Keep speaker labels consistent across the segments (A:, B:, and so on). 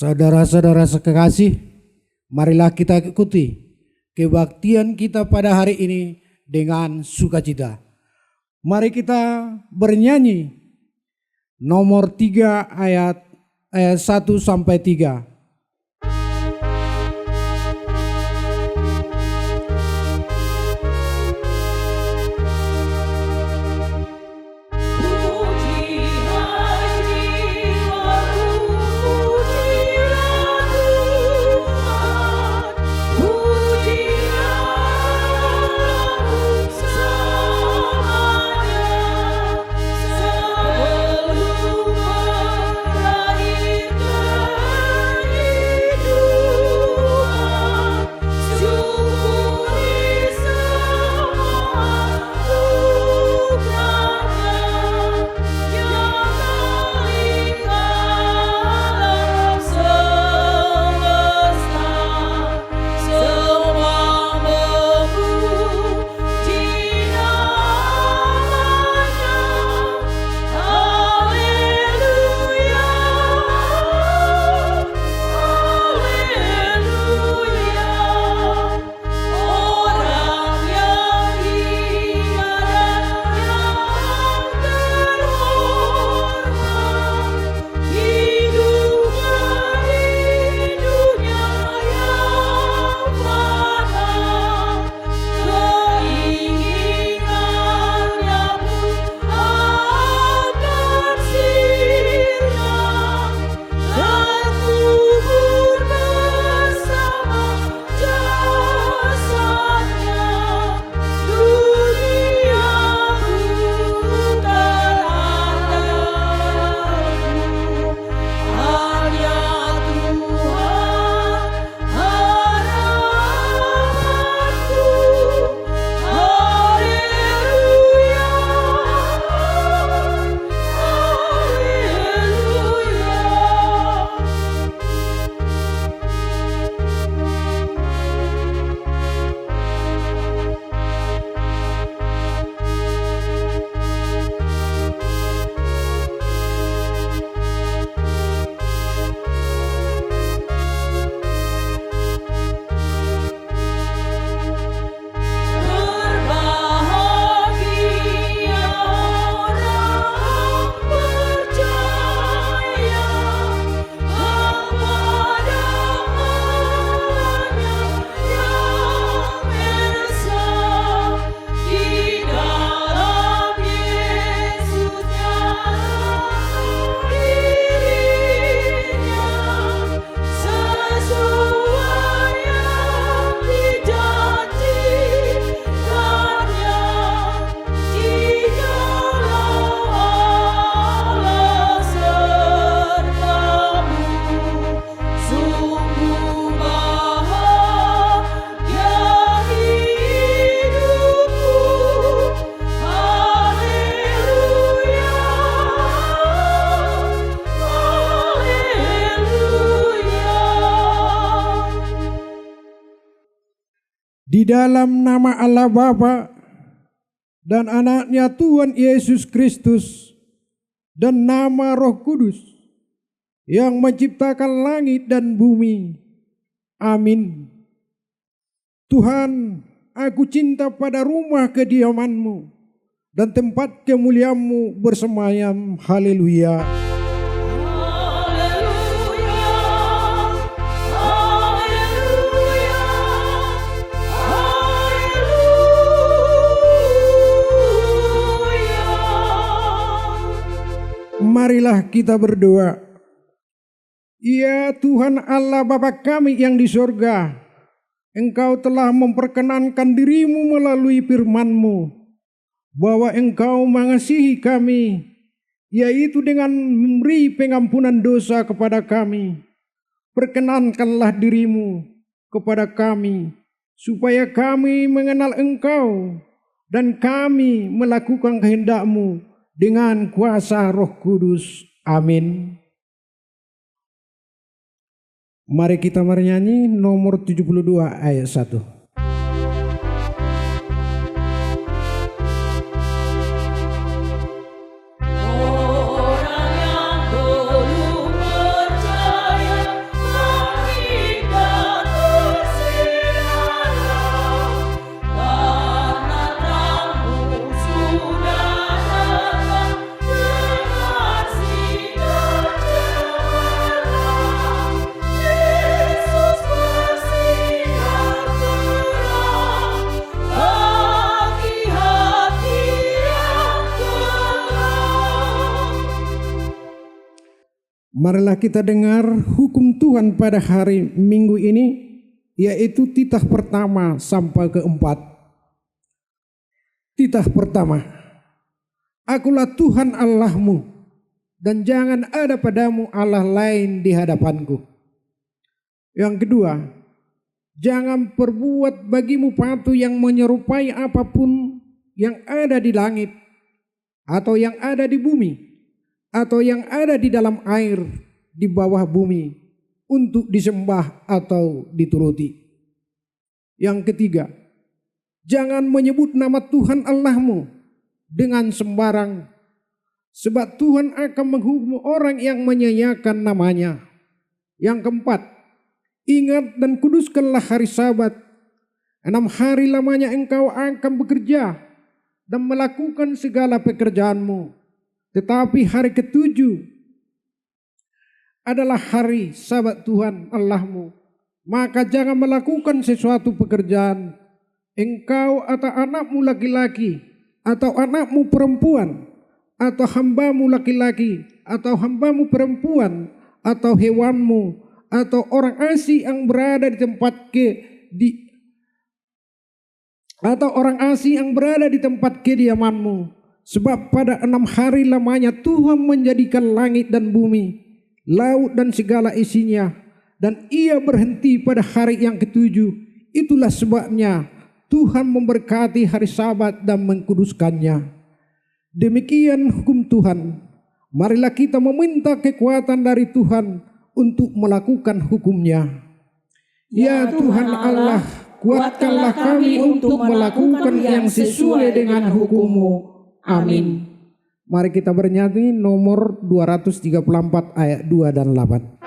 A: Saudara-saudara sekekasih, marilah kita ikuti kebaktian kita pada hari ini dengan sukacita. Mari kita bernyanyi nomor 3 ayat 1 sampai 3. Di dalam nama Allah Bapa dan anaknya Tuhan Yesus Kristus dan nama Roh Kudus yang menciptakan langit dan bumi. Amin. Tuhan, aku cinta pada rumah kediaman-Mu dan tempat kemuliaan-Mu bersemayam. Haleluya. Marilah kita berdoa. Ya Tuhan Allah Bapa kami yang di sorga, Engkau telah memperkenankan diri-Mu melalui firman-Mu, bahwa Engkau mengasihi kami, yaitu dengan memberi pengampunan dosa kepada kami. Perkenankanlah diri-Mu kepada kami, supaya kami mengenal Engkau, dan kami melakukan kehendak-Mu dengan kuasa Roh Kudus. Amin. Mari kita bernyanyi nomor 72 ayat 1. Marilah kita dengar hukum Tuhan pada hari Minggu ini, yaitu titah pertama sampai keempat. Titah pertama, Akulah Tuhan Allahmu, dan jangan ada padamu Allah lain di hadapanku. Yang kedua, jangan perbuat bagimu patung yang menyerupai apapun yang ada di langit, atau yang ada di bumi, atau yang ada di dalam air di bawah bumi, untuk disembah atau dituruti. Yang ketiga, jangan menyebut nama Tuhan Allahmu dengan sembarang, sebab Tuhan akan menghukum orang yang menyia-nyiakan namanya. Yang keempat, ingat dan kuduskanlah hari Sabat. 6 hari lamanya engkau akan bekerja dan melakukan segala pekerjaanmu. Tetapi hari ke-7 adalah hari Sabat Tuhan Allahmu. Maka jangan melakukan sesuatu pekerjaan, engkau atau anakmu laki-laki, atau anakmu perempuan, atau hambamu laki-laki, atau hambamu perempuan, atau hewanmu, atau orang asing yang berada di tempat kediamanmu. Sebab pada 6 hari lamanya Tuhan menjadikan langit dan bumi, laut dan segala isinya, dan ia berhenti pada hari yang ke-7. Itulah sebabnya Tuhan memberkati hari Sabat dan mengkuduskannya. Demikian hukum Tuhan. Marilah kita meminta kekuatan dari Tuhan untuk melakukan hukumnya. Ya Tuhan Allah, kuatkanlah kami untuk melakukan yang sesuai dengan hukum-Mu. Amin. Mari kita bernyanyi nomor 234 ayat 2 dan 8.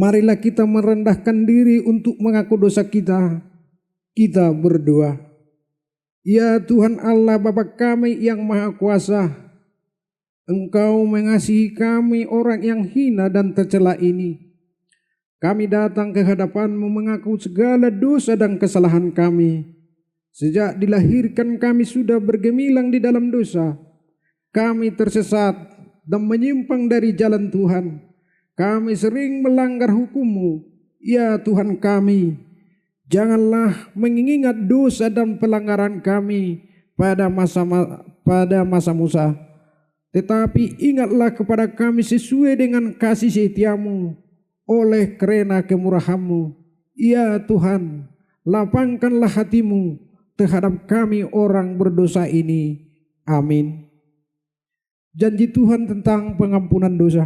A: Marilah kita merendahkan diri untuk mengaku dosa kita. Kita berdoa. Ya Tuhan Allah Bapa kami yang Maha Kuasa, Engkau mengasihi kami orang yang hina dan tercela ini. Kami datang ke hadapan-Mu mengaku segala dosa dan kesalahan kami. Sejak dilahirkan kami sudah bergemilang di dalam dosa. Kami tersesat dan menyimpang dari jalan Tuhan. Kami sering melanggar hukum-Mu, ya Tuhan kami. Janganlah mengingat dosa dan pelanggaran kami pada masa Musa. Tetapi ingatlah kepada kami sesuai dengan kasih setia-Mu oleh karena kemurahan-Mu. Ya Tuhan, lapangkanlah hati-Mu terhadap kami orang berdosa ini. Amin. Janji Tuhan tentang pengampunan dosa.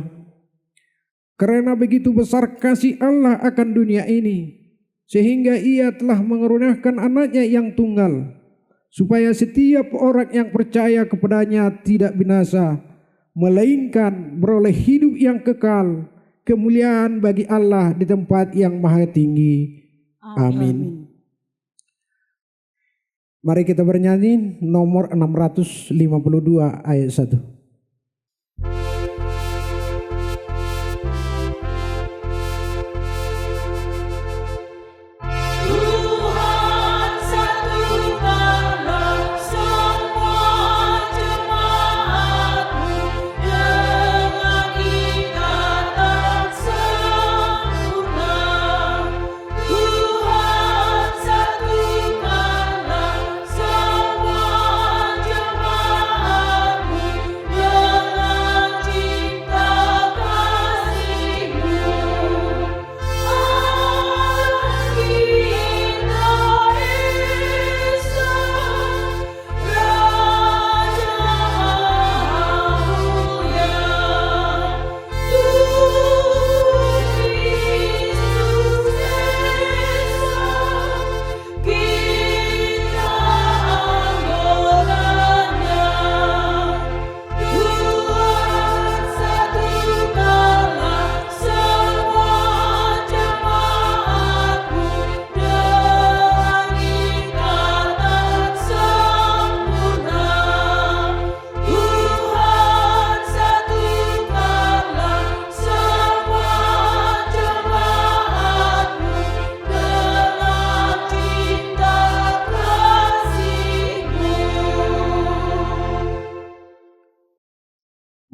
A: Karena begitu besar kasih Allah akan dunia ini, sehingga Ia telah mengaruniakan anaknya yang tunggal, supaya setiap orang yang percaya kepadanya tidak binasa, melainkan beroleh hidup yang kekal. Kemuliaan bagi Allah di tempat yang maha tinggi. Amin. Mari kita bernyanyi nomor 652 ayat 1.
B: Dengan indah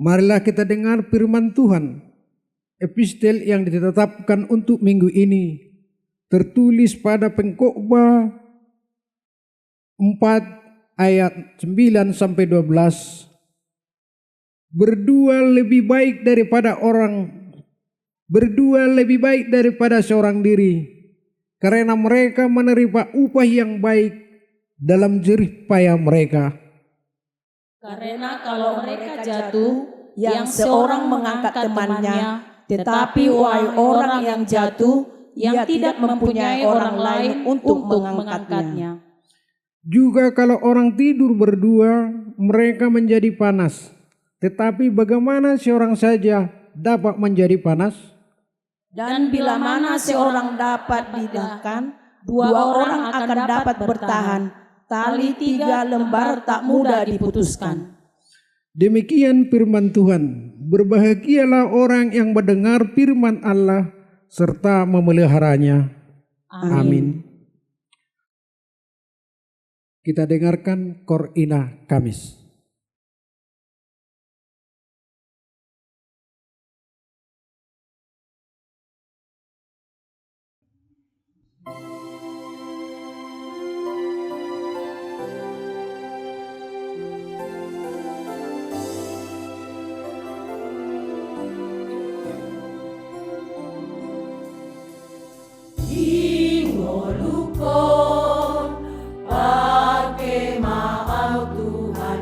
A: Marilah kita dengar firman Tuhan. Epistel yang ditetapkan untuk minggu ini tertulis pada Pengkhotbah 4 ayat 9 sampai 12. Berdua lebih baik daripada seorang diri, karena mereka menerima upah yang baik dalam jerih payah mereka.
B: Karena kalau mereka jatuh, yang seorang mengangkat temannya, tetapi wahai orang yang jatuh, yang tidak mempunyai orang lain untuk mengangkatnya.
A: Juga kalau orang tidur berdua, mereka menjadi panas. Tetapi bagaimana seorang saja dapat menjadi panas?
B: Dan bila mana seorang dapat didahkan, 2 orang akan dapat bertahan. Tali 3 lembar tak mudah diputuskan.
A: Demikian firman Tuhan. Berbahagialah orang yang mendengar firman Allah serta memeliharanya. Amin. Kita dengarkan Qur'ina Kamis.
C: Ingolukon pakai maaf Tuhan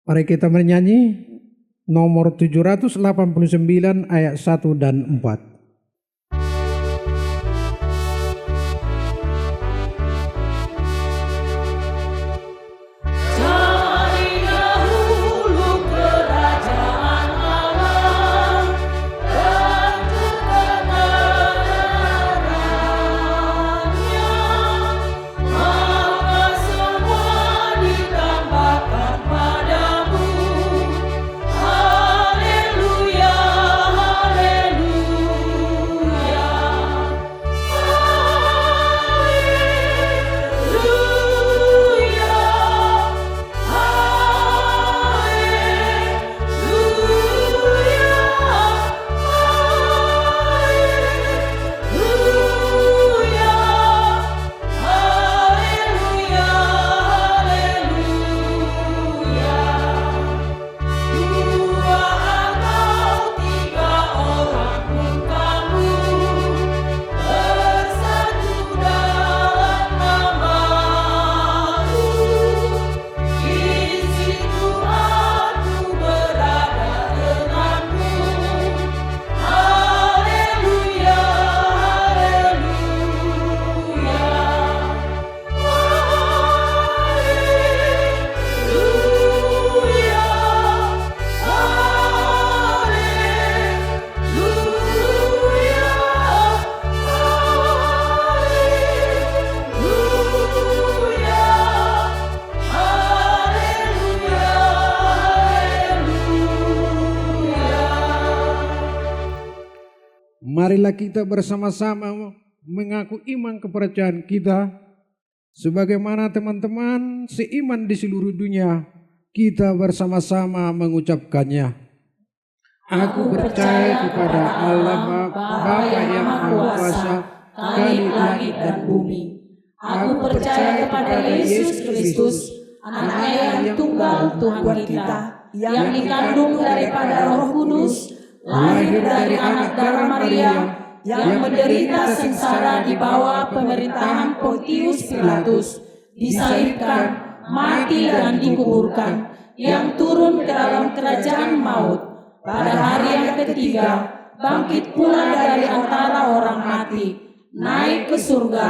A: Mari kita menyanyi nomor 789 ayat 1 dan 4. Marilah kita bersama-sama mengaku iman kepercayaan kita. Sebagaimana teman-teman seiman di seluruh dunia, kita bersama-sama mengucapkannya. Aku percaya kepada Allah Bapa yang Maha Kuasa, Khalik langit dan bumi. Aku percaya kepada Yesus Kristus, Anaknya yang tunggal Tuhan kita, yang dikandung daripada Roh Kudus, lahir dari anak darah Maria, yang menderita sengsara di bawah pemerintahan Pontius Pilatus, disalibkan, mati dan dikuburkan, yang turun ke dalam kerajaan maut, pada hari yang ketiga bangkit pula dari antara orang mati, naik ke surga,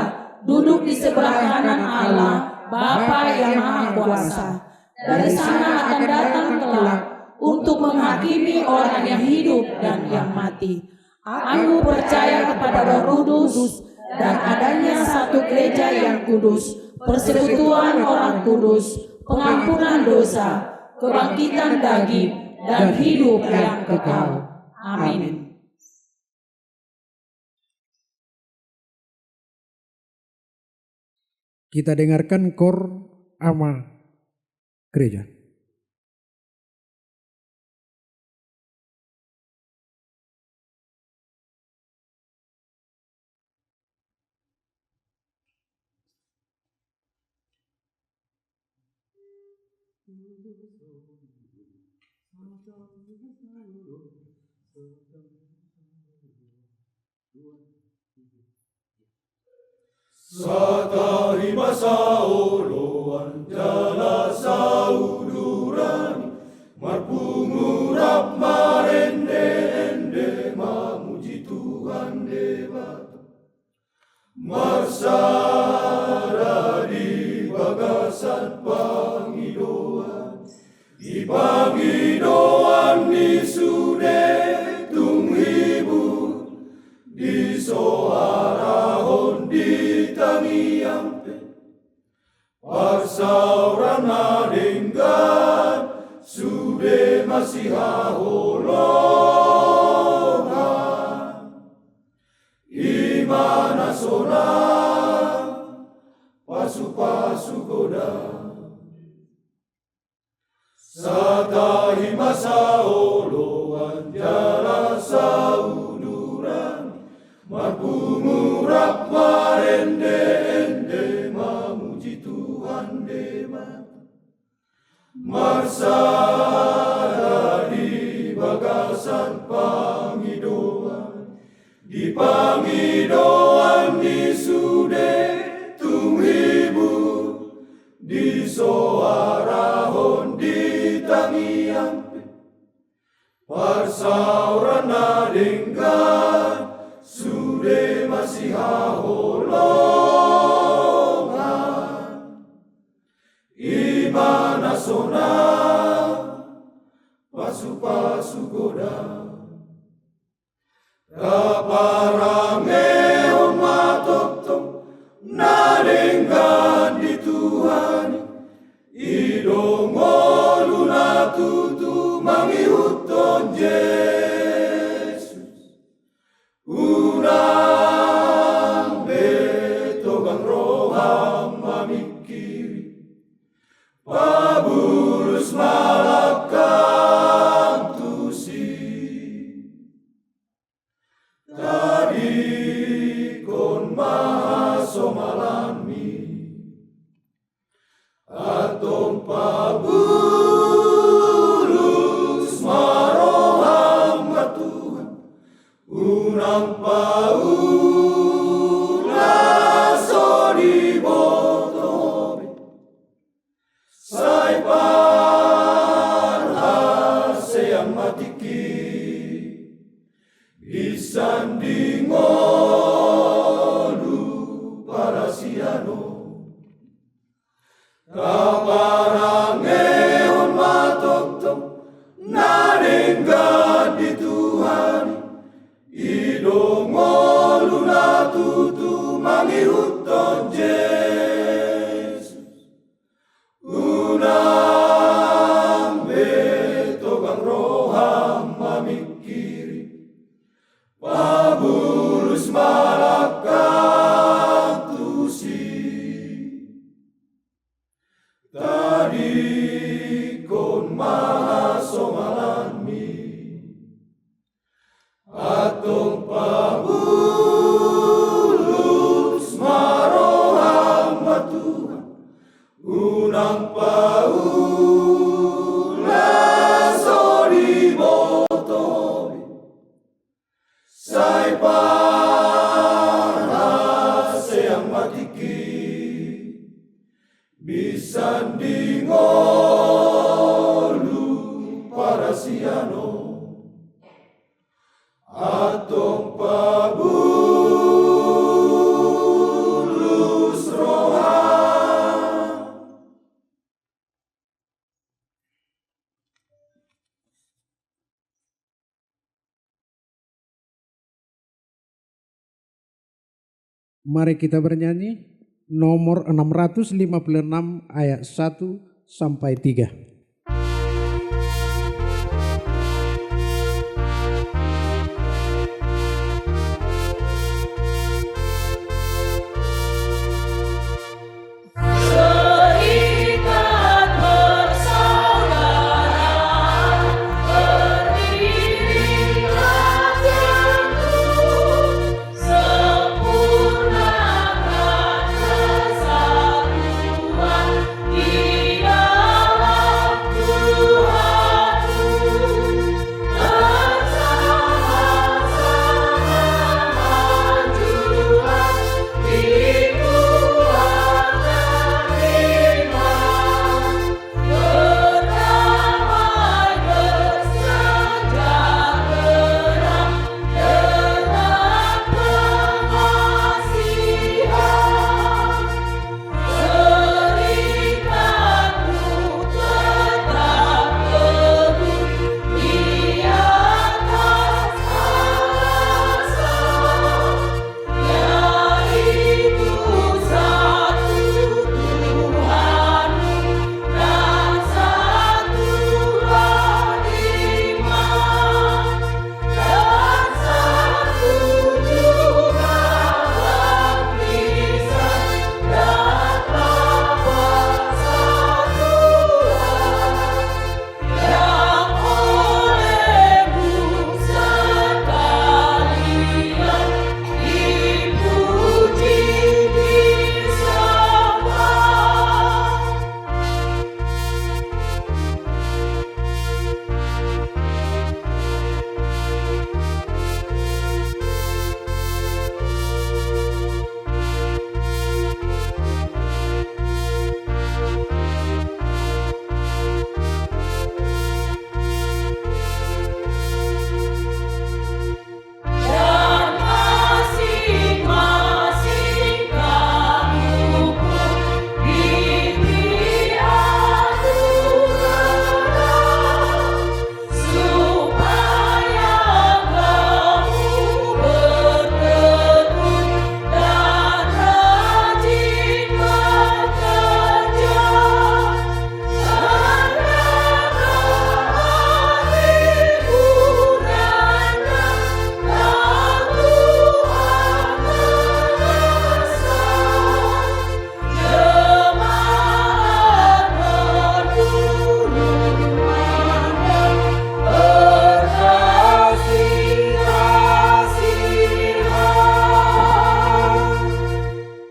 A: duduk di sebelah kanan Allah Bapa yang Maha Kuasa. Dari sana akan datang kelak untuk menghakimi orang yang hidup dan yang mati. Aku percaya kepada Roh Kudus dan adanya satu gereja yang kudus, persekutuan orang kudus, pengampunan dosa, kebangkitan daging, dan hidup yang kekal. Amin. Kita dengarkan kor ama gereja.
C: Satari masaoloan jala sauduran marpungurap marende ende mamuji Tuhan dewa marsara di bagasan pangidoan di pangidoan di sude tunghibur di soarahon di tangiampe parsauran adenggan sude masih haholongan imana sonang pasu-pasu goda satahi masa oloan jala sauduran marpungurap marende ende mamuji Tuhan dewa marsada di bagasan pangidoan di pangidoan di sude tunghibur di soarahon di tangi somalami atong pabulus maroham nga Tuhan unang paula so di botobe say parhase yang matiki isandingolu para siano kaparangehon matoktok nanenggad di Tuhan idongolu natutu mangihuton Jesus unang betogang roham mamikiri pabulus malakang tusi tadi kon mahasomalanmi atong pabulus maroham nga Tuhan unang paula so di botobe say parhase ang matiki bisan dingolu para siano atong pabulus roham.
A: Mari kita bernyanyi nomor 656 ayat 1 sampai 3.
B: Serikat persaudaraan berdirilah teguh, sempurnakan kesatuan di dalam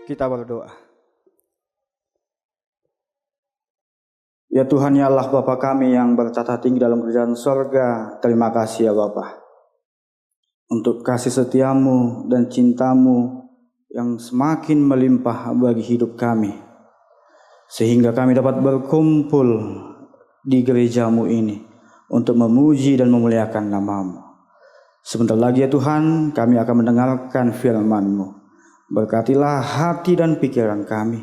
D: Kita berdoa. Ya Tuhan, ya Allah Bapa kami yang bertata tinggi dalam kerajaan sorga, terima kasih ya Bapa untuk kasih setiamu dan cintamu yang semakin melimpah bagi hidup kami, sehingga kami dapat berkumpul di gerejamu ini untuk memuji dan memuliakan namamu. Sebentar lagi ya Tuhan, kami akan mendengarkan firman-Mu. Berkatilah hati dan pikiran kami,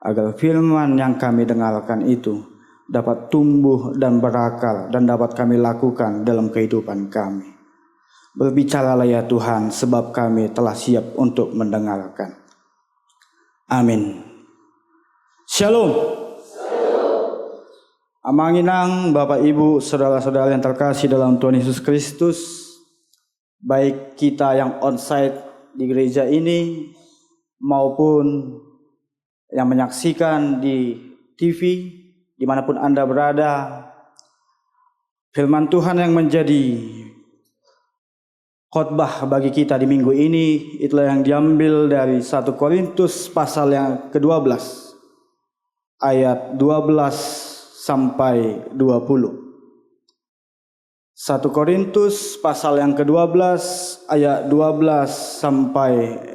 D: agar firman yang kami dengarkan itu dapat tumbuh dan berakar dan dapat kami lakukan dalam kehidupan kami. Berbicaralah ya Tuhan, sebab kami telah siap untuk mendengarkan. Amin. Shalom. Amanginang Bapak Ibu, saudara-saudara yang terkasih dalam Tuhan Yesus Kristus, baik kita yang onsite di gereja ini maupun yang menyaksikan di TV, dimanapun Anda berada, firman Tuhan yang menjadi khotbah bagi kita di minggu ini itulah yang diambil dari 1 Korintus pasal yang ke-12 ayat 12 sampai 20. 1 Korintus pasal yang ke-12 ayat 12 sampai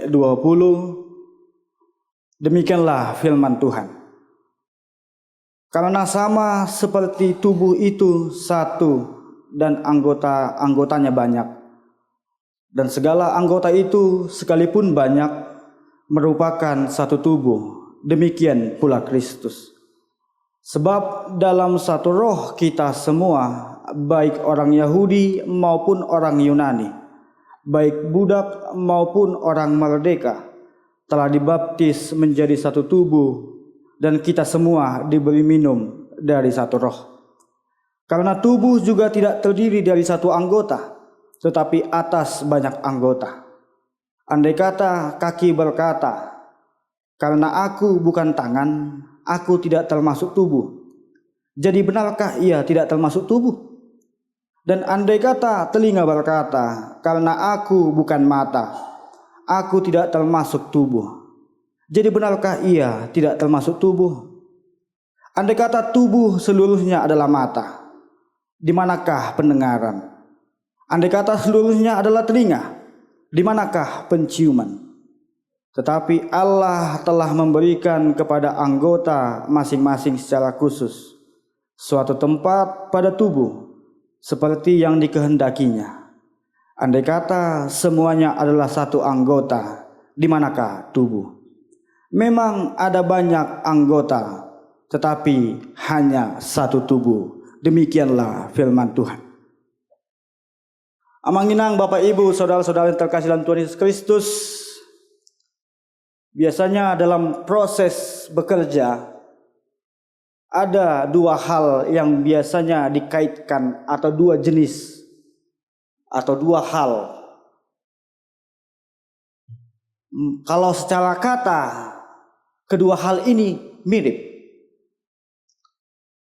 D: 20. Demikianlah firman Tuhan. Karena sama seperti tubuh itu satu dan anggotanya banyak, dan segala anggota itu sekalipun banyak merupakan satu tubuh, demikian pula Kristus. Sebab dalam satu roh kita semua, baik orang Yahudi maupun orang Yunani, baik budak maupun orang merdeka, telah dibaptis menjadi satu tubuh, dan kita semua diberi minum dari satu roh. Karena tubuh juga tidak terdiri dari satu anggota, tetapi atas banyak anggota. Andai kata kaki berkata, karena aku bukan tangan, aku tidak termasuk tubuh, jadi benarkah ia tidak termasuk tubuh? Dan andai kata telinga berkata, karena aku bukan mata, aku tidak termasuk tubuh, jadi benarkah ia tidak termasuk tubuh? Andai kata tubuh seluruhnya adalah mata, di manakah pendengaran? Andai kata seluruhnya adalah telinga, di manakah penciuman? Tetapi Allah telah memberikan kepada anggota masing-masing secara khusus suatu tempat pada tubuh, seperti yang dikehendakinya. Andai kata semuanya adalah satu anggota, di manakah tubuh? Memang ada banyak anggota, tetapi hanya satu tubuh. Demikianlah firman Tuhan. Amanginang Bapak Ibu, saudara-saudara yang terkasih dalam Tuhan Yesus Kristus, biasanya dalam proses bekerja ada dua hal yang biasanya dikaitkan, atau dua jenis atau dua hal. Kalau secara kata kedua hal ini mirip,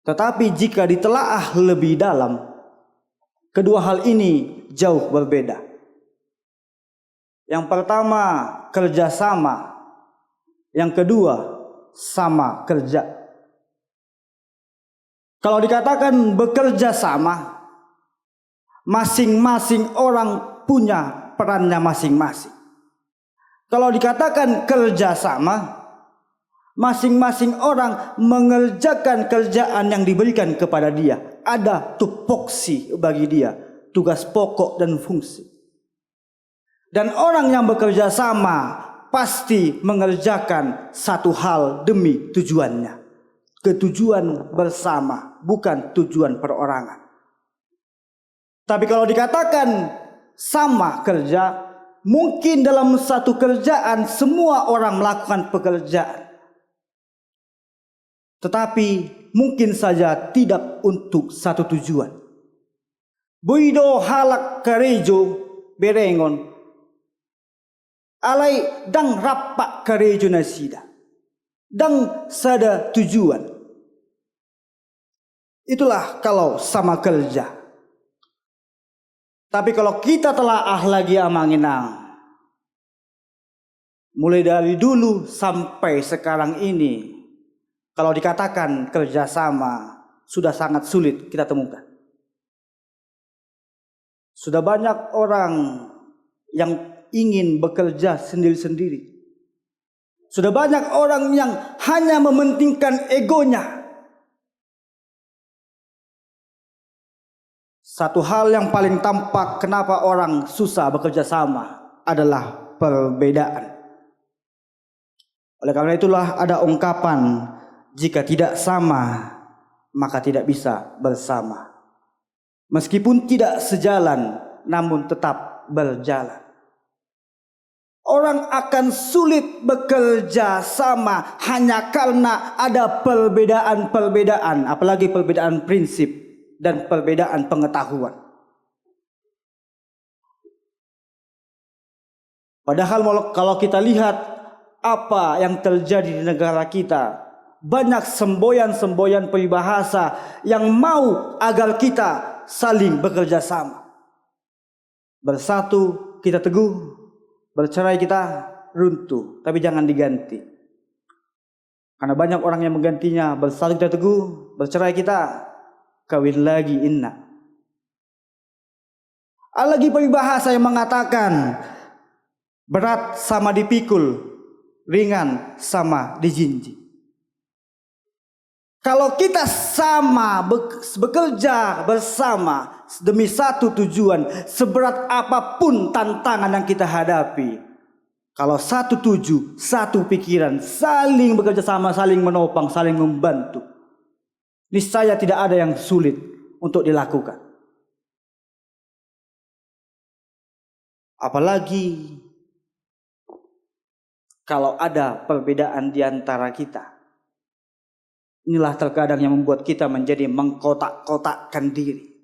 D: tetapi jika ditelaah lebih dalam, kedua hal ini jauh berbeda. Yang pertama kerjasama, yang kedua sama kerja. Kalau dikatakan bekerja sama, masing-masing orang punya perannya masing-masing. Kalau dikatakan kerja sama, masing-masing orang mengerjakan kerjaan yang diberikan kepada dia. Ada tupoksi bagi dia, tugas pokok dan fungsi. Dan orang yang bekerja sama pasti mengerjakan satu hal demi tujuannya. Ketujuan bersama, bukan tujuan perorangan. Tapi kalau dikatakan sama kerja, mungkin dalam satu kerjaan semua orang melakukan pekerjaan, tetapi mungkin saja tidak untuk satu tujuan. Buido halak karejo berengon, alai dang rapak karejo nasida, dang sada tujuan. Itulah kalau sama kerja. Tapi kalau kita telah lagi amanginang, mulai dari dulu sampai sekarang ini, kalau dikatakan kerjasama sudah sangat sulit kita temukan. Sudah banyak orang yang ingin bekerja sendiri-sendiri. Sudah banyak orang yang hanya mementingkan egonya. Satu hal yang paling tampak kenapa orang susah bekerja sama adalah perbedaan. Oleh karena itulah ada ungkapan, jika tidak sama maka tidak bisa bersama. Meskipun tidak sejalan namun tetap berjalan. Orang akan sulit bekerja sama hanya karena ada perbedaan-perbedaan, apalagi perbedaan prinsip dan perbedaan pengetahuan. Padahal kalau kita lihat apa yang terjadi di negara kita, banyak semboyan-semboyan peribahasa yang mau agar kita saling bekerja sama. Bersatu kita teguh, bercerai kita runtuh, tapi jangan diganti. Karena banyak orang yang menggantinya, bersatu kita teguh, bercerai kita kawin lagi inna. Ada lagi peribahasa yang mengatakan berat sama dipikul, ringan sama dijinjing. Kalau kita sama bekerja bersama demi satu tujuan, seberat apapun tantangan yang kita hadapi, kalau satu tujuan, satu pikiran, saling bekerja sama, saling menopang, saling membantu, niscaya tidak ada yang sulit untuk dilakukan. Apalagi kalau ada perbedaan di antara kita. Inilah terkadang yang membuat kita menjadi mengkotak-kotakkan diri.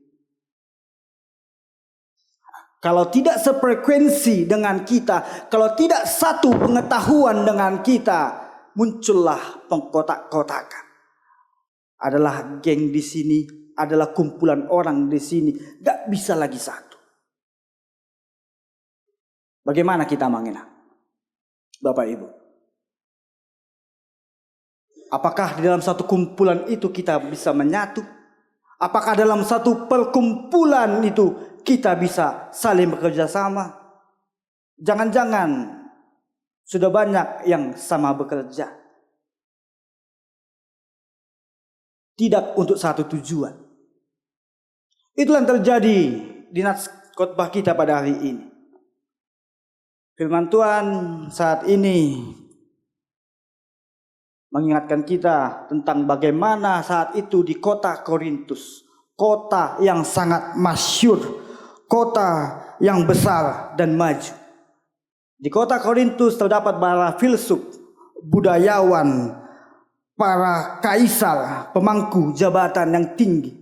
D: Kalau tidak sefrekuensi dengan kita, kalau tidak satu pengetahuan dengan kita, muncullah pengkotak-kotakan. Adalah geng di sini, adalah kumpulan orang di sini, gak bisa lagi satu. Bagaimana kita mengenal? Bapak Ibu, apakah di dalam satu kumpulan itu kita bisa menyatu? Apakah dalam satu perkumpulan itu kita bisa saling bekerja sama? Jangan-jangan sudah banyak yang sama bekerja, tidak untuk satu tujuan. Itulah yang terjadi di nats khotbah kita pada hari ini. Firman Tuhan saat ini mengingatkan kita tentang bagaimana saat itu di kota Korintus, kota yang sangat masyhur, kota yang besar dan maju. Di kota Korintus terdapat para filsuf, budayawan, para kaisar, pemangku jabatan yang tinggi.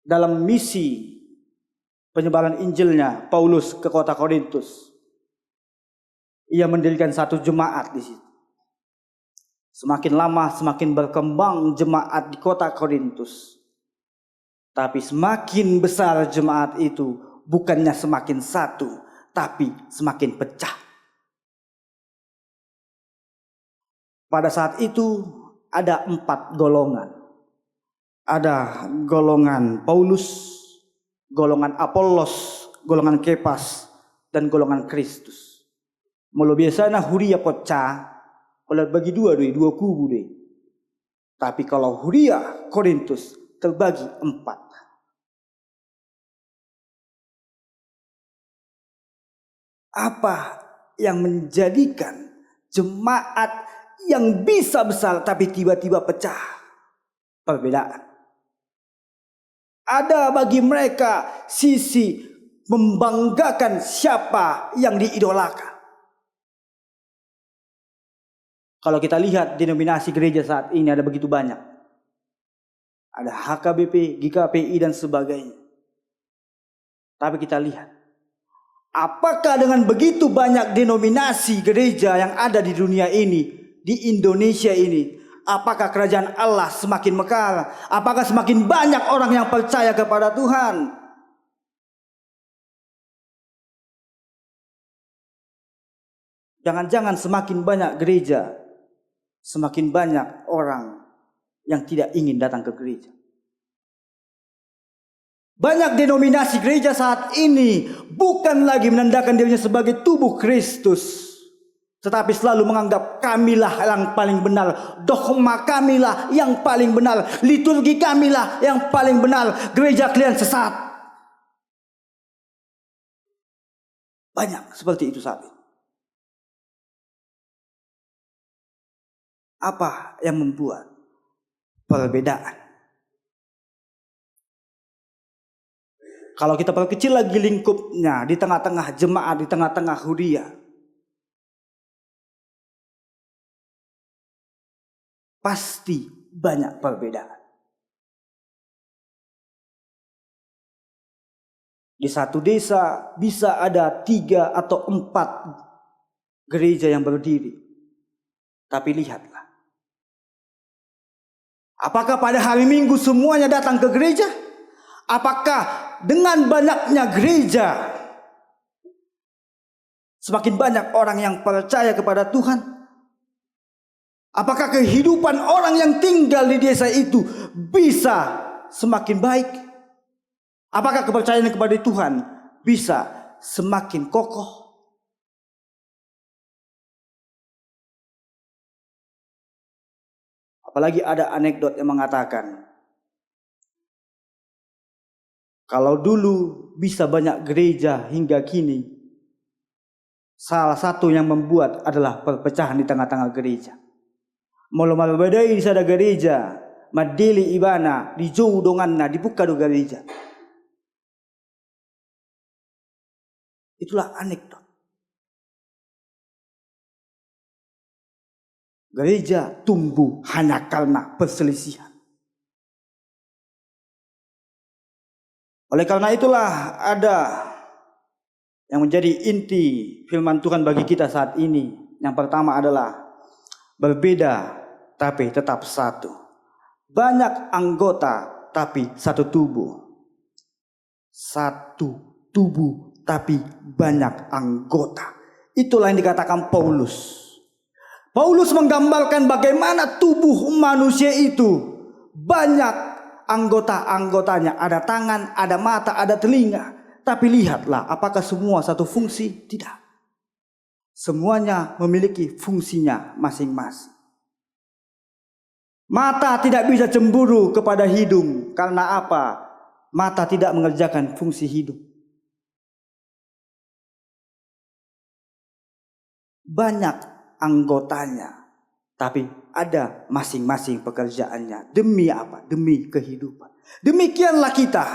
D: Dalam misi penyebaran Injilnya, Paulus ke kota Korintus, ia mendirikan satu jemaat di situ. Semakin lama semakin berkembang jemaat di kota Korintus. Tapi semakin besar jemaat itu, bukannya semakin satu, tapi semakin pecah. Pada saat itu ada 4 golongan. Ada golongan Paulus, golongan Apolos, golongan Kepas, dan golongan Kristus. Mula biasanya huria pecah, kalau bagi dua kubu deh. Tapi kalau huria Korintus terbagi 4. Apa yang menjadikan jemaat yang bisa besar tapi tiba-tiba pecah? Perbedaan. Ada bagi mereka sisi membanggakan siapa yang diidolakan. Kalau kita lihat denominasi gereja saat ini ada begitu banyak. Ada HKBP, GKPI dan sebagainya. Tapi kita lihat, apakah dengan begitu banyak denominasi gereja yang ada di dunia ini, di Indonesia ini, apakah kerajaan Allah semakin mekar? Apakah semakin banyak orang yang percaya kepada Tuhan? Jangan-jangan semakin banyak gereja, semakin banyak orang yang tidak ingin datang ke gereja. Banyak denominasi gereja saat ini bukan lagi menandakan dirinya sebagai tubuh Kristus, tetapi selalu menganggap kamilah yang paling benar, dogma kamilah yang paling benar, liturgi kamilah yang paling benar, gereja kalian sesat. Banyak seperti itu saat ini. Apa yang membuat perbedaan? Kalau kita perkecil lagi lingkupnya di tengah-tengah jemaat, di tengah-tengah huria, pasti banyak perbedaan. Di satu desa bisa ada 3 atau 4 gereja yang berdiri. Tapi lihatlah, apakah pada hari Minggu semuanya datang ke gereja? Apakah dengan banyaknya gereja semakin banyak orang yang percaya kepada Tuhan? Apakah kehidupan orang yang tinggal di desa itu bisa semakin baik? Apakah kepercayaan kepada Tuhan bisa semakin kokoh? Apalagi ada anekdot yang mengatakan, kalau dulu bisa banyak gereja hingga kini, salah satu yang membuat adalah perpecahan di tengah-tengah gereja. Malu-malu badai di sada gereja, madili ibana, di jauh donganna, dibuka do gereja. Itulah anekdot. Gereja tumbuh hanya karena perselisihan. Oleh karena itulah ada yang menjadi inti firman Tuhan bagi kita saat ini. Yang pertama adalah berbeda tapi tetap satu. Banyak anggota tapi satu tubuh. Satu tubuh tapi banyak anggota. Itulah yang dikatakan Paulus. Paulus menggambarkan bagaimana tubuh manusia itu banyak anggota-anggotanya, ada tangan, ada mata, ada telinga. Tapi lihatlah, apakah semua satu fungsi? Tidak. Semuanya memiliki fungsinya masing-masing. Mata tidak bisa cemburu kepada hidung. Karena apa? Mata tidak mengerjakan fungsi hidung. Banyak anggotanya, tapi ada masing-masing pekerjaannya. Demi apa? Demi kehidupan. Demikianlah kita.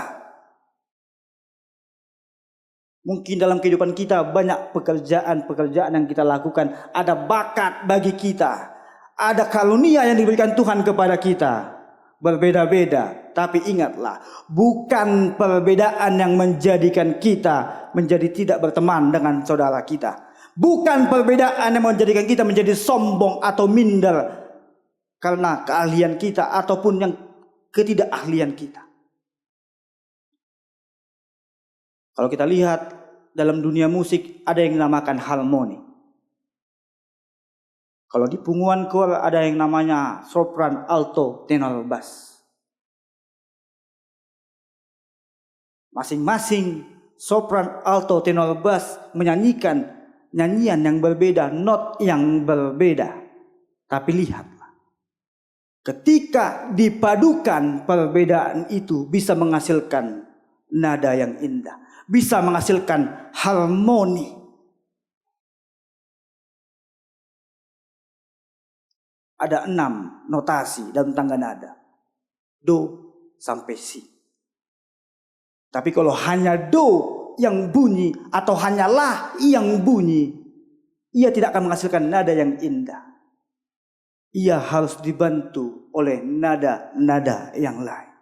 D: Mungkin dalam kehidupan kita banyak pekerjaan-pekerjaan yang kita lakukan. Ada bakat bagi kita. Ada karunia yang diberikan Tuhan kepada kita. Berbeda-beda. Tapi ingatlah, bukan perbedaan yang menjadikan kita menjadi tidak berteman dengan saudara kita. Bukan perbedaan yang menjadikan kita menjadi sombong atau minder karena keahlian kita ataupun yang ketidakahlian kita. Kalau kita lihat dalam dunia musik ada yang dinamakan harmoni. Kalau di punggungan kor ada yang namanya sopran, alto, tenor, bass. Masing-masing sopran, alto, tenor, bass menyanyikan nyanyian yang berbeda, not yang berbeda. Tapi lihatlah, ketika dipadukan perbedaan itu bisa menghasilkan nada yang indah, bisa menghasilkan harmoni. Ada 6 notasi dalam tangga nada, do sampai si. Tapi kalau hanya do yang bunyi atau hanya la yang bunyi, ia tidak akan menghasilkan nada yang indah. Ia harus dibantu oleh nada-nada yang lain.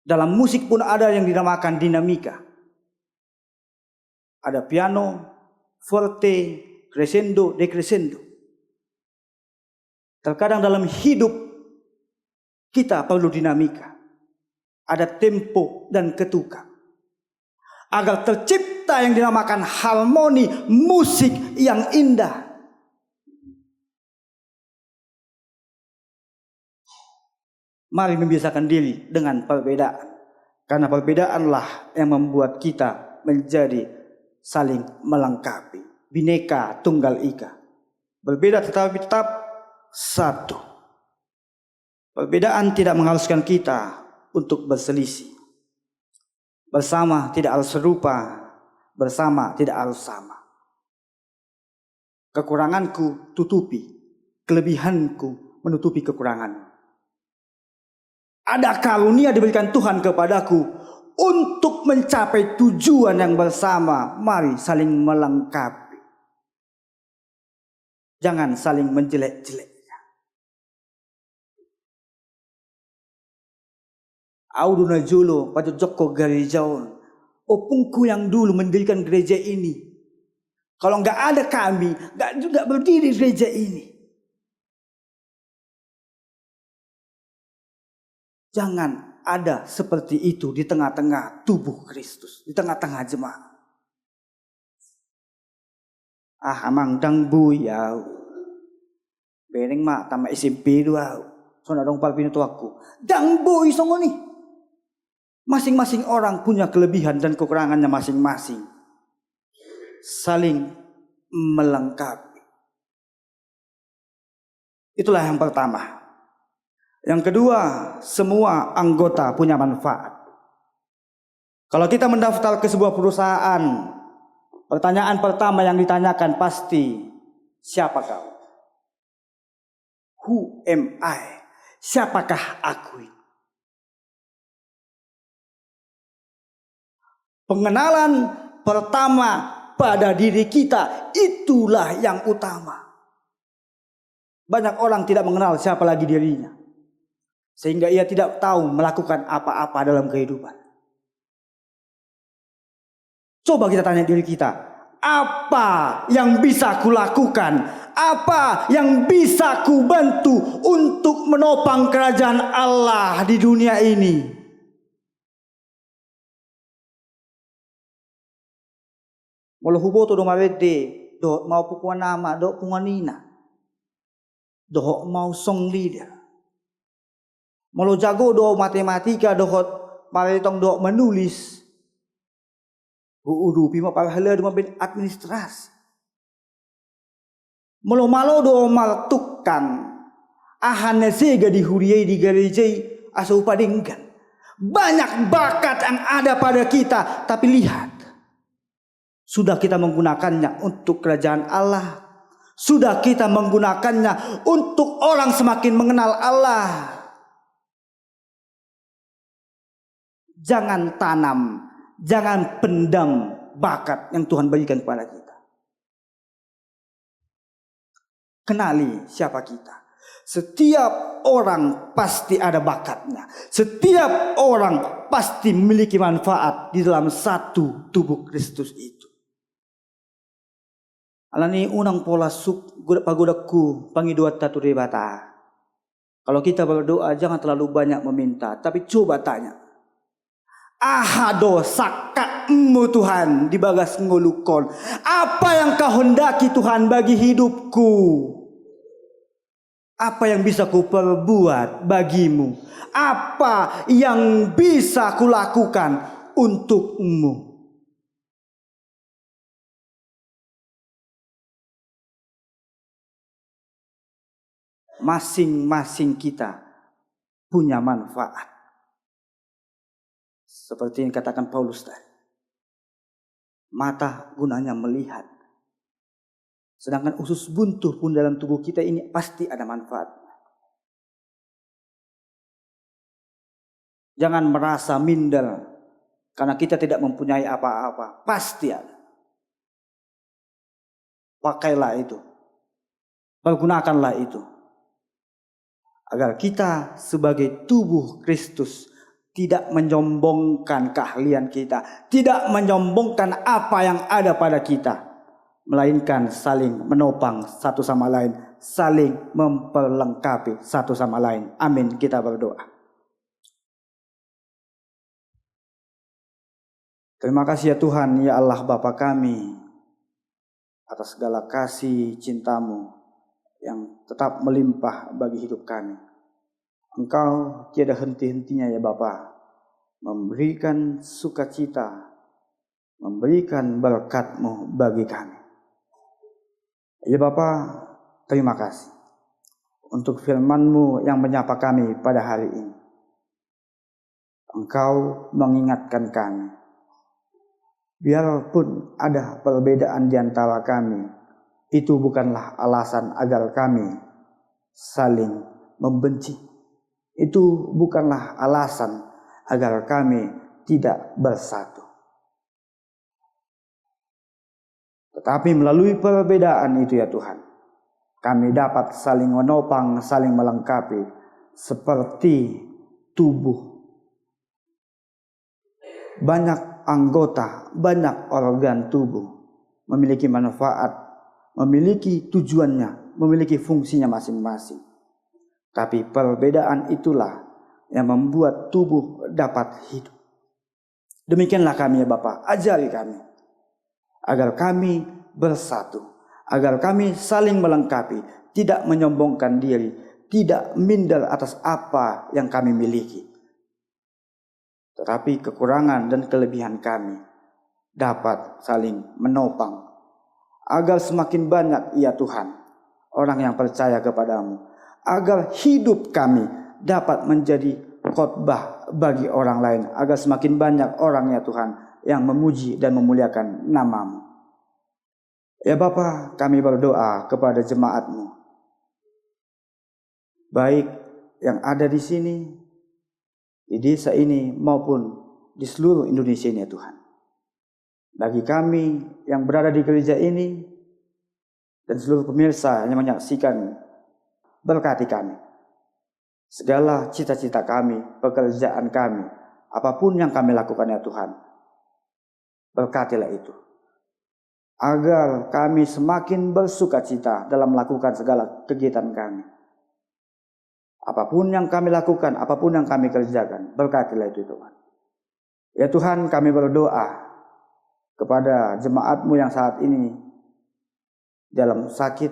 D: Dalam musik pun ada yang dinamakan dinamika. Ada piano, forte, crescendo, decrescendo. Terkadang dalam hidup kita perlu dinamika. Ada tempo dan ketukan. agar tercipta yang dinamakan harmoni musik yang indah. Mari membiasakan diri dengan perbedaan, karena perbedaanlah yang membuat kita menjadi saling melengkapi. Bhinneka Tunggal Ika, berbeda tetapi tetap satu. Perbedaan tidak mengharuskan kita untuk berselisih. Bersama tidak harus serupa, bersama tidak harus sama. Kekuranganku tutupi, kelebihanku menutupi kekurangan. Ada karunia diberikan Tuhan kepadaku untuk mencapai tujuan yang bersama. Mari saling melengkapi. Jangan saling menjelek-jeleknya. Audu najulo pada Joko gerejaon. Opungku yang dulu mendirikan gereja ini. Kalau nggak ada kami, nggak juga berdiri gereja ini. Jangan ada seperti itu di tengah-tengah tubuh Kristus, di tengah-tengah jemaat. Amang dang buyau. Beneng mak tama SMP dua. Sona dong palpin itu aku. Dang buy songo nih. Masing-masing orang punya kelebihan dan kekurangannya masing-masing. Saling melengkapi. Itulah yang pertama. Yang kedua, semua anggota punya manfaat. Kalau kita mendaftar ke sebuah perusahaan, pertanyaan pertama yang ditanyakan pasti, siapa kau? Who am I? Siapakah aku? Pengenalan pertama pada diri kita, itulah yang utama. Banyak orang tidak mengenal siapa lagi dirinya, sehingga ia tidak tahu melakukan apa-apa dalam kehidupan. Coba kita tanya diri kita, apa yang bisa kulakukan? Apa yang bisa kubantu untuk menopang kerajaan Allah di dunia ini? Walau hubo to do mawede, do mau pukuan nama, do punganina, do mau song leader. Malu jago do matematika do maritong do menulis. Udu pima pahala do mabin administrasi. Malu malo do mal tukang. Ahane sega di huriai di gerejai aso padingkan. Banyak bakat yang ada pada kita, tapi lihat. Sudah kita menggunakannya untuk kerajaan Allah. Sudah kita menggunakannya untuk orang semakin mengenal Allah. Jangan tanam, jangan pendam bakat yang Tuhan berikan kepada kita. Kenali siapa kita. Setiap orang pasti ada bakatnya. Setiap orang pasti memiliki manfaat di dalam satu tubuh Kristus itu. Alani unang pola pagodaku pangiduat tatu rebata. Kalau kita berdoa jangan terlalu banyak meminta, tapi coba tanya. Ahado sakakmu Tuhan di bagas ngolukon. Apa yang kau hendaki Tuhan bagi hidupku? Apa yang bisa ku perbuat bagimu? Apa yang bisa kulakukan untukmu? Masing-masing kita punya manfaat. Seperti yang katakan Paulus tadi. Mata gunanya melihat. Sedangkan usus buntu pun dalam tubuh kita ini pasti ada manfaat. Jangan merasa minder karena kita tidak mempunyai apa-apa. Pasti ada. Pakailah itu. Pergunakanlah itu. Agar kita sebagai tubuh Kristus tidak menyombongkan keahlian kita, tidak menyombongkan apa yang ada pada kita, melainkan saling menopang satu sama lain, saling memperlengkapi satu sama lain. Amin. Kita berdoa. Terima kasih ya Tuhan, ya Allah Bapa kami, atas segala kasih cinta-Mu yang tetap melimpah bagi hidup kami. Engkau tiada henti-hentinya ya Bapa, memberikan sukacita, memberikan berkat-Mu bagi kami. Ya Bapa, terima kasih untuk firman-Mu yang menyapa kami pada hari ini. Engkau mengingatkan kami, biarpun ada perbedaan di antara kami, itu bukanlah alasan agar kami saling membenci. Itu bukanlah alasan agar kami tidak bersatu. Tetapi melalui perbedaan itu ya Tuhan, kami dapat saling menopang, saling melengkapi seperti tubuh. Banyak anggota, banyak organ tubuh memiliki manfaat, memiliki tujuannya, memiliki fungsinya masing-masing. Tapi perbedaan itulah yang membuat tubuh dapat hidup. Demikianlah kami ya Bapa, ajari kami agar kami bersatu, agar kami saling melengkapi, tidak menyombongkan diri, tidak minder atas apa yang kami miliki. Tetapi kekurangan dan kelebihan kami dapat saling menopang, agar semakin banyak ya Tuhan orang yang percaya kepadamu, agar hidup kami dapat menjadi khotbah bagi orang lain, agar semakin banyak orang ya Tuhan yang memuji dan memuliakan nama-Mu. Ya Bapa, kami berdoa kepada jemaat-Mu, baik yang ada di sini, di desa ini maupun di seluruh Indonesia ini ya Tuhan. Bagi kami yang berada di gereja ini dan seluruh pemirsa yang menyaksikan, berkati kami. Segala cita-cita kami, pekerjaan kami, apapun yang kami lakukan ya Tuhan, berkatilah itu. Agar kami semakin bersukacita dalam melakukan segala kegiatan kami. Apapun yang kami lakukan, apapun yang kami kerjakan, berkatilah itu Tuhan. Ya Tuhan, kami berdoa kepada jemaat-Mu yang saat ini dalam sakit.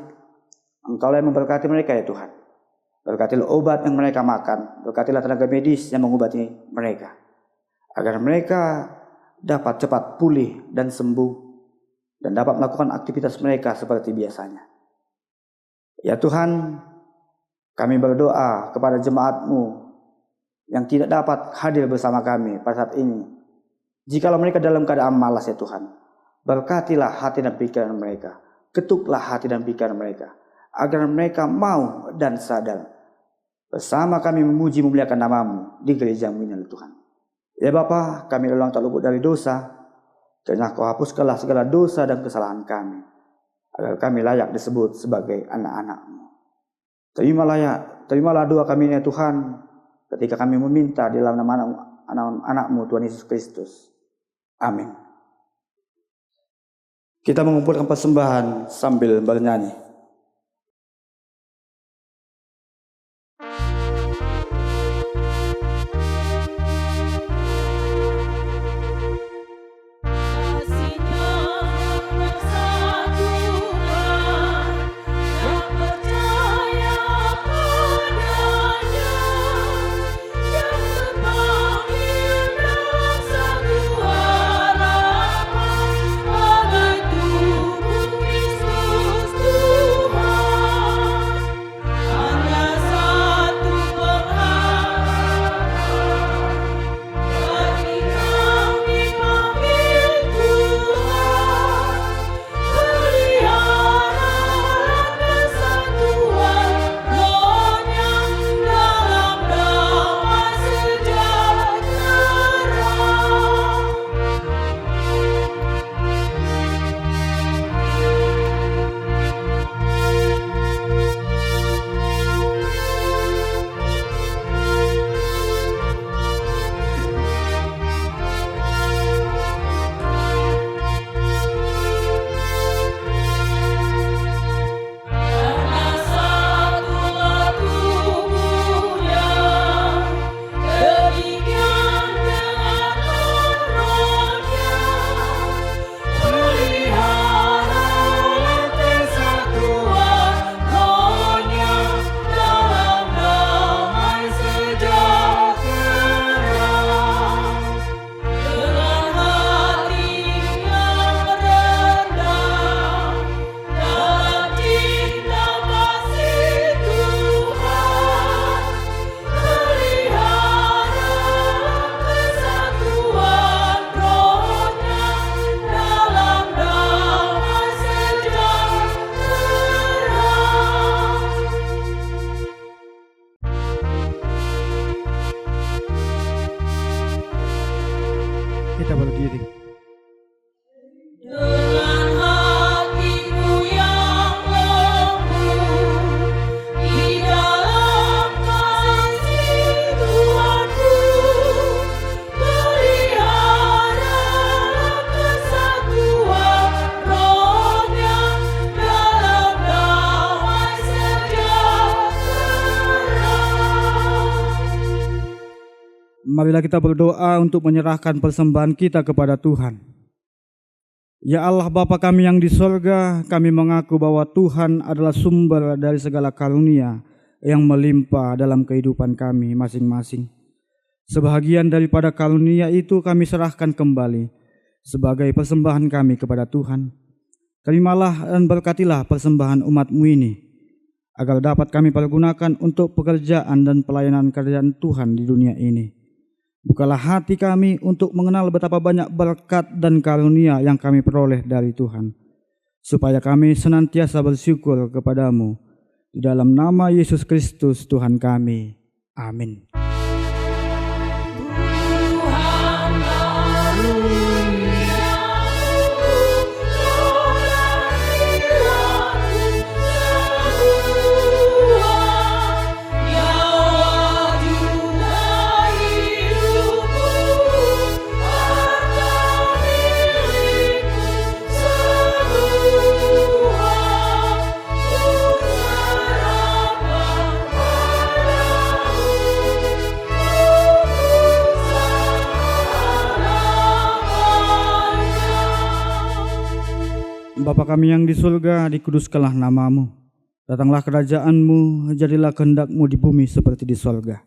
D: Engkaulah yang memberkati mereka ya Tuhan. Berkatilah obat yang mereka makan, berkatilah tenaga medis yang mengobati mereka, agar mereka dapat cepat pulih dan sembuh, dan dapat melakukan aktivitas mereka seperti biasanya. Ya Tuhan, kami berdoa kepada jemaat-Mu yang tidak dapat hadir bersama kami pada saat ini. Jikalau mereka dalam keadaan malas ya Tuhan, berkatilah hati dan pikiran mereka, ketuklah hati dan pikiran mereka, agar mereka mau dan sadar bersama kami memuji memuliakan nama-Mu di gereja-Mu ini Tuhan. Ya Bapa, kami ulang tak luput dari dosa, karena Kau hapuskanlah segala dosa dan kesalahan kami, agar kami layak disebut sebagai anak-anak-Mu. Terimalah doa kami ya Tuhan, ketika kami meminta di dalam nama anak-Mu Tuhan Yesus Kristus. Amin. Kita mengumpulkan persembahan sambil bernyanyi.
B: Yesus
D: Marilah kita berdoa untuk menyerahkan persembahan kita kepada Tuhan. Ya Allah Bapa kami yang di sorga, kami mengaku bahwa Tuhan adalah sumber dari segala karunia yang melimpah dalam kehidupan kami masing-masing. Sebahagian daripada karunia itu kami serahkan kembali sebagai persembahan kami kepada Tuhan. Terimalah dan berkatilah persembahan umat-Mu ini, agar dapat kami pergunakan untuk pekerjaan dan pelayanan kerajaan Tuhan di dunia ini. Bukalah hati kami untuk mengenal betapa banyak berkat dan karunia yang kami peroleh dari Tuhan, supaya kami senantiasa bersyukur kepadamu. Di dalam nama Yesus Kristus Tuhan kami. Amin. Bapa kami yang di surga, dikuduskanlah nama-Mu. Datanglah kerajaan-Mu, jadilah kehendak-Mu di bumi seperti di surga.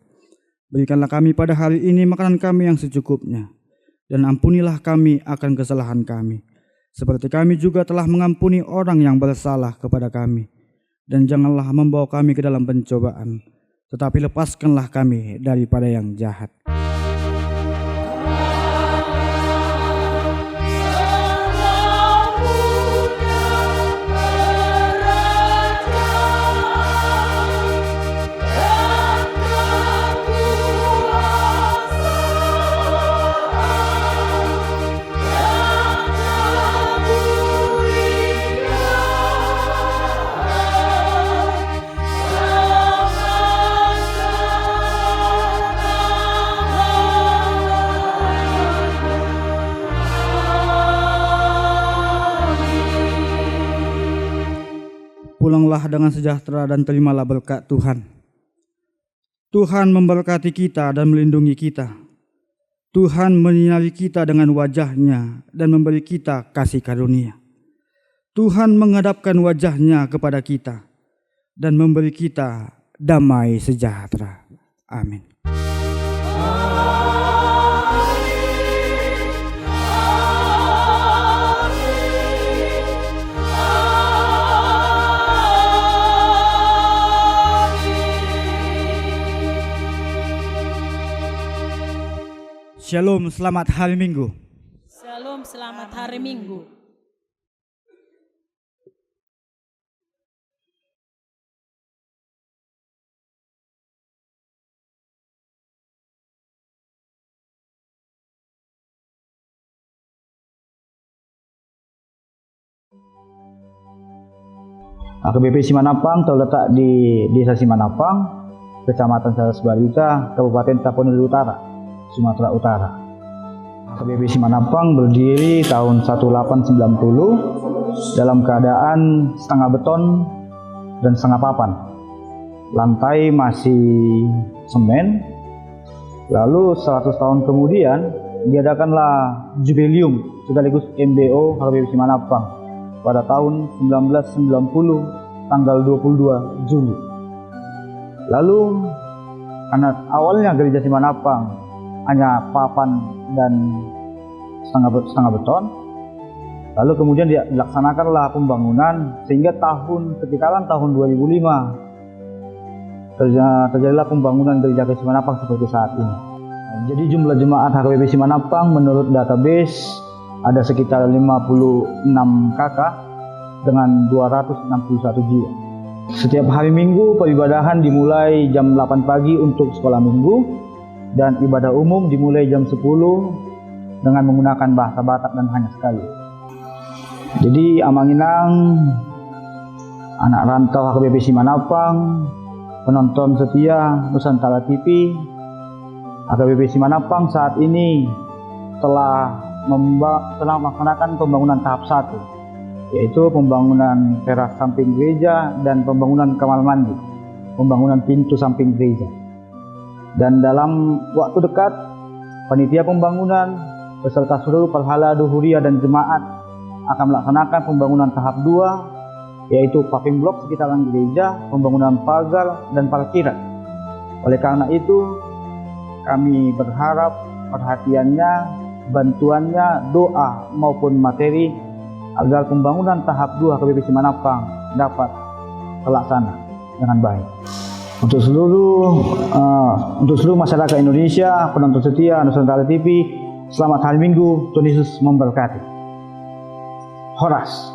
D: Berikanlah kami pada hari ini makanan kami yang secukupnya, dan ampunilah kami akan kesalahan kami, seperti kami juga telah mengampuni orang yang bersalah kepada kami. Dan janganlah membawa kami ke dalam pencobaan, tetapi lepaskanlah kami daripada yang jahat. Pulanglah dengan sejahtera dan terimalah berkat Tuhan. Tuhan memberkati kita dan melindungi kita. Tuhan menyinari kita dengan wajah-Nya dan memberi kita kasih karunia. Tuhan menghadapkan wajah-Nya kepada kita dan memberi kita damai sejahtera. Amin. Shalom, selamat hari Minggu.
B: Shalom, selamat hari Minggu.
D: AKBP Simanapang terletak di Desa Simanapang, Kecamatan Sarasbarita, Kabupaten Tapanuli Utara, Sumatera Utara. AKBP Simanapang berdiri tahun 1890 dalam keadaan setengah beton dan setengah papan. Lantai masih semen. Lalu 100 tahun kemudian diadakanlah jubileum sekaligus MBO AKBP Simanapang pada tahun 1990 tanggal 22 Juli. Lalu karena awalnya gereja Simanapang hanya papan dan setengah beton, lalu kemudian dilaksanakanlah pembangunan sehingga sekitaran tahun 2005 terjadilah pembangunan gereja Simanapang seperti saat ini. Jadi jumlah jemaat HKBP Simanapang menurut database ada sekitar 56 KK dengan 261 jiwa. Setiap hari Minggu peribadahan dimulai jam 8 pagi untuk sekolah minggu dan ibadah umum dimulai jam 10 dengan menggunakan bahasa Batak dan hanya sekali. Jadi Amanginang, anak rantau HKBP Simanapang, penonton setia Nusantara TV, HKBP Simanapang saat ini telah melaksanakan pembangunan tahap 1, yaitu pembangunan teras samping gereja dan pembangunan kamar mandi, pembangunan pintu samping gereja. Dan dalam waktu dekat Panitia pembangunan beserta seluruh perhala duhuria dan jemaat akan melaksanakan pembangunan tahap 2, yaitu paving blok sekitaran gereja, pembangunan pagar dan parkiran. Oleh karena itu, kami berharap perhatiannya, bantuannya, doa maupun materi agar pembangunan tahap 2 KBP Simanapang dapat terlaksana dengan baik. Untuk seluruh masyarakat Indonesia, penonton setia Nusantara TV, selamat hari Minggu, Tuhan Yesus memberkati. Horas.